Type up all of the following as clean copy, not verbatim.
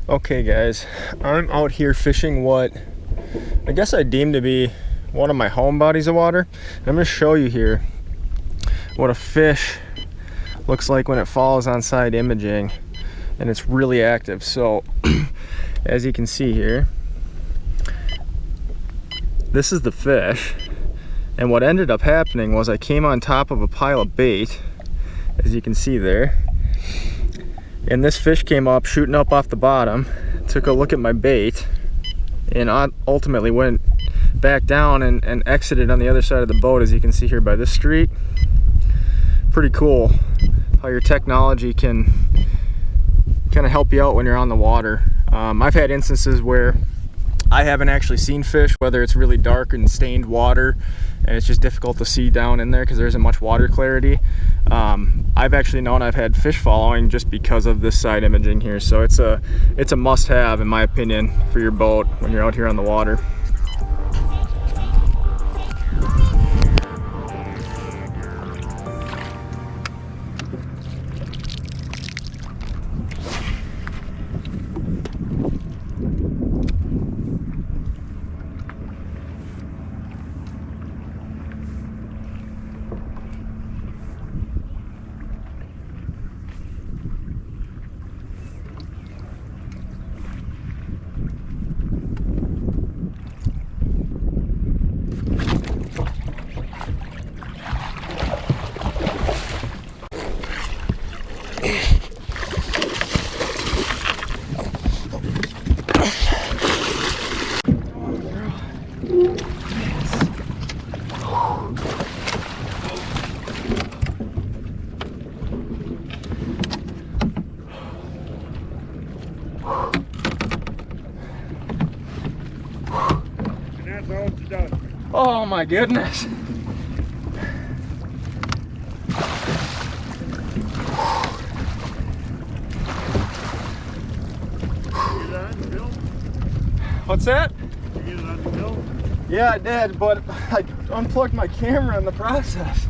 Okay guys, I'm out here fishing what I guess I deem to be one of my home bodies of water. I'm going to show you here what a fish looks like when it falls on side imaging and it's really active. So as you can see here, this is the fish, and what ended up happening was I came on top of a pile of bait, as you can see there. And this fish came up, shooting up off the bottom, took a look at my bait, and ultimately went back down and exited on the other side of the boat, as you can see here by this streak. Pretty cool how your technology can kind of help you out when you're on the water. I've had instances where I haven't actually seen fish, whether it's really dark and stained water and it's just difficult to see down in there because there isn't much water clarity. I've actually known I've had fish following just because of this side imaging here. So it's a must-have, in my opinion, for your boat when you're out here on the water. Oh my goodness. What's that? Did you get it on the film? Yeah, I did, but I unplugged my camera in the process.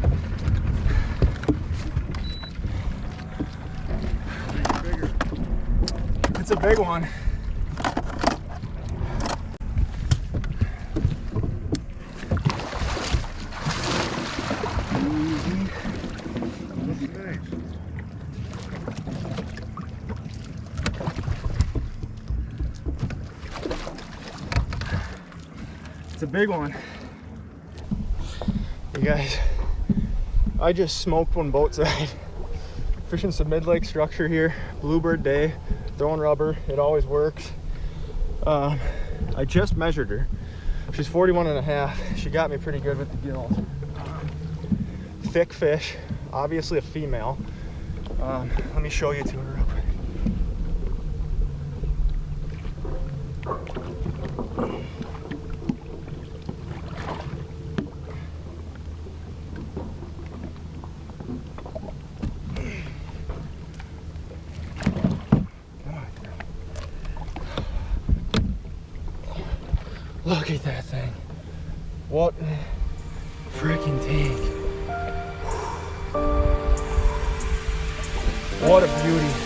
Bigger. It's a big one. It's a big one. You guys, I just smoked one boatside. Fishing some mid-lake structure here, bluebird day, throwing rubber, it always works. I just measured her. She's 41 and a half. She got me pretty good with the gills. Thick fish, obviously a female. Let me show you to her real quick. Look at that thing. What a freaking tank. What a beauty.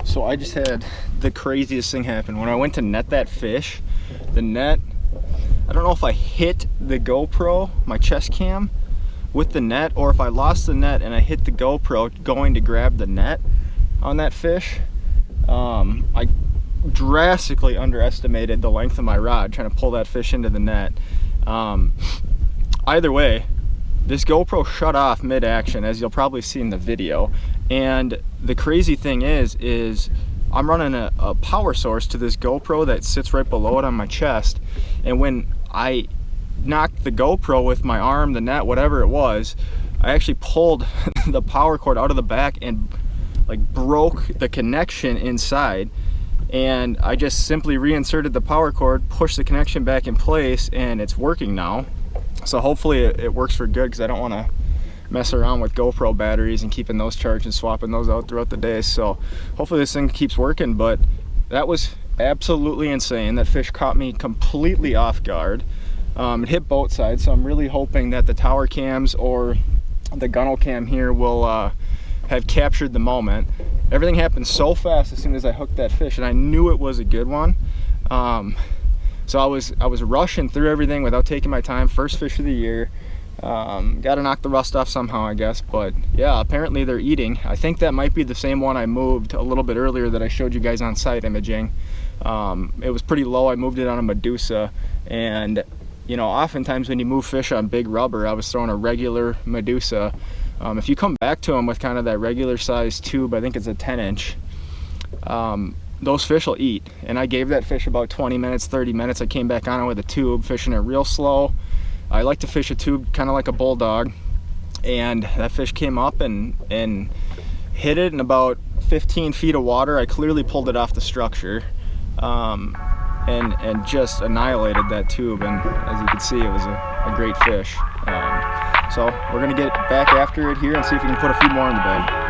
So I just had the craziest thing happen. When I went to net that fish, the net, I don't know if I hit the GoPro, my chest cam, with the net, or if I lost the net and I hit the GoPro going to grab the net on that fish. I drastically underestimated the length of my rod trying to pull that fish into the net. Either way, this GoPro shut off mid-action, as you'll probably see in the video. And the crazy thing is I'm running a power source to this GoPro that sits right below it on my chest. And when I knocked the GoPro with my arm, the net, whatever it was, I actually pulled the power cord out of the back and like broke the connection inside. And I just simply reinserted the power cord, pushed the connection back in place, and it's working now. So hopefully it works for good, because I don't want to mess around with GoPro batteries and keeping those charged and swapping those out throughout the day. So hopefully this thing keeps working. But that was absolutely insane. That fish caught me completely off guard. It hit Boatside, so I'm really hoping that the tower cams or the gunnel cam here will have captured the moment. Everything happened so fast as soon as I hooked that fish, and I knew it was a good one. So I was rushing through everything without taking my time. First fish of the year. Got to knock the rust off somehow, I guess. But yeah, apparently they're eating. I think that might be the same one I moved a little bit earlier that I showed you guys on site imaging. It was pretty low. I moved it on a Medusa, and you know, oftentimes when you move fish on big rubber, I was throwing a regular Medusa. If you come back to them with kind of that regular size tube, I think it's a 10-inch, those fish will eat. And I gave that fish about 20 minutes, 30 minutes. I came back on it with a tube, fishing it real slow. I like to fish a tube kind of like a bulldog. And that fish came up and hit it in about 15 feet of water. I clearly pulled it off the structure. And just annihilated that tube, and as you can see, it was a great fish. So we're gonna get back after it here and see if we can put a few more in the bag.